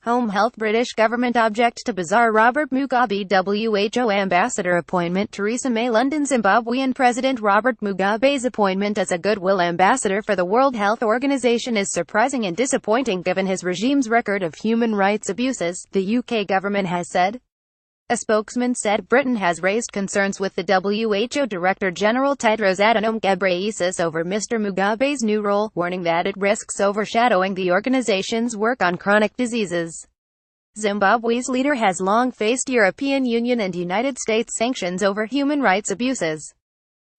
Home Health. British government object to bizarre Robert Mugabe WHO ambassador appointment. Theresa May. London. Zimbabwean President Robert Mugabe's appointment as a goodwill ambassador for the World Health Organization is surprising and disappointing given his regime's record of human rights abuses, the UK government has said. A spokesman said Britain has raised concerns with the WHO Director General Tedros Adhanom Ghebreyesus over Mr. Mugabe's new role, warning that it risks overshadowing the organization's work on chronic diseases. Zimbabwe's leader has long faced European Union and United States sanctions over human rights abuses.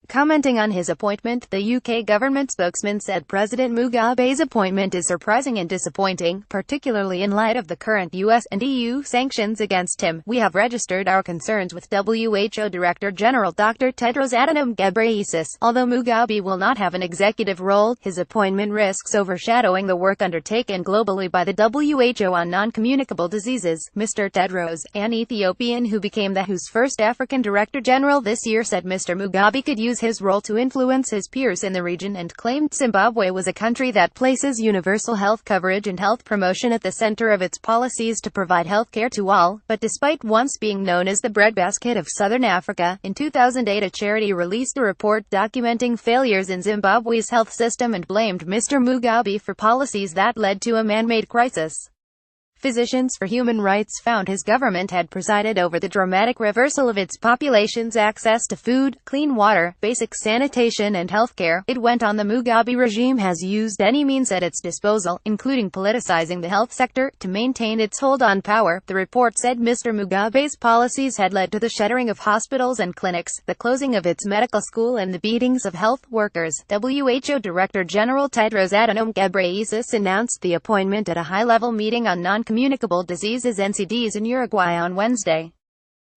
Commenting on his appointment, the UK government spokesman said President Mugabe's appointment is surprising and disappointing, particularly in light of the current US and EU sanctions against him. We have registered our concerns with WHO Director General Dr. Tedros Adhanom Ghebreyesus. Although Mugabe will not have an executive role, his appointment risks overshadowing the work undertaken globally by the WHO on non-communicable diseases. Mr. Tedros, an Ethiopian who became the WHO's first African Director General this year, said Mr. Mugabe could use his role to influence his peers in the region and claimed Zimbabwe was a country that places universal health coverage and health promotion at the center of its policies to provide health care to all. But despite once being known as the breadbasket of southern Africa, in 2008 a charity released a report documenting failures in Zimbabwe's health system and blamed Mr. Mugabe for policies that led to a man-made crisis. Physicians for Human Rights found his government had presided over the dramatic reversal of its population's access to food, clean water, basic sanitation and healthcare. It went on, the Mugabe regime has used any means at its disposal, including politicizing the health sector, to maintain its hold on power. The report said Mr. Mugabe's policies had led to the shuttering of hospitals and clinics, the closing of its medical school and the beatings of health workers. WHO Director General Tedros Adhanom Ghebreyesus announced the appointment at a high-level meeting on non-communicable diseases (NCDs) in Uruguay on Wednesday.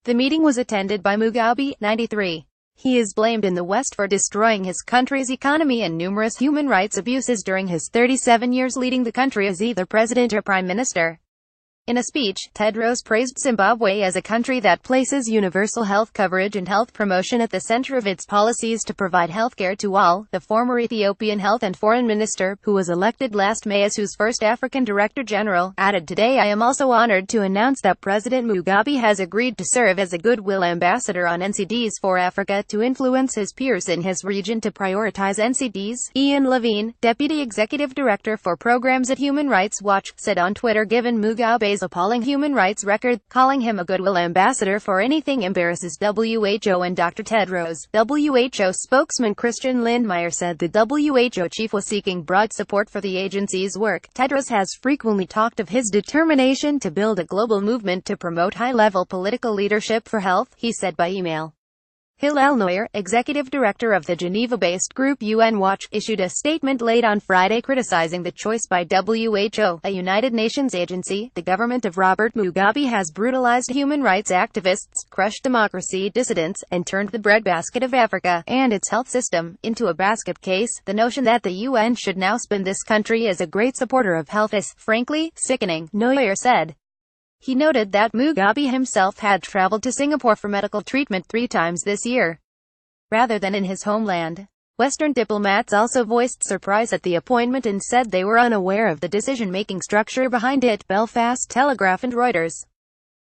The meeting was attended by Mugabe, 93. He is blamed in the West for destroying his country's economy and numerous human rights abuses during his 37 years leading the country as either president or prime minister. In a speech, Tedros praised Zimbabwe as a country that places universal health coverage and health promotion at the center of its policies to provide healthcare to all. The former Ethiopian health and foreign minister, who was elected last May as WHO's first African Director General, added, "Today I am also honored to announce that President Mugabe has agreed to serve as a goodwill ambassador on NCDs for Africa to influence his peers in his region to prioritize NCDs." Ian Levine, Deputy Executive Director for Programs at Human Rights Watch, said on Twitter, given Mugabe's appalling human rights record, calling him a goodwill ambassador for anything embarrasses WHO and Dr. Tedros. WHO spokesman Christian Lindmeier said the WHO chief was seeking broad support for the agency's work. Tedros has frequently talked of his determination to build a global movement to promote high-level political leadership for health, he said by email. Hillel Neuer, executive director of the Geneva-based group UN Watch, issued a statement late on Friday criticizing the choice by WHO, a United Nations agency. The government of Robert Mugabe has brutalized human rights activists, crushed democracy dissidents, and turned the breadbasket of Africa, and its health system, into a basket case. The notion that the UN should now spin this country as a great supporter of health is, frankly, sickening, Neuer said. He noted that Mugabe himself had traveled to Singapore for medical treatment 3 times this year, rather than in his homeland. Western diplomats also voiced surprise at the appointment and said they were unaware of the decision-making structure behind it. Belfast Telegraph and Reuters.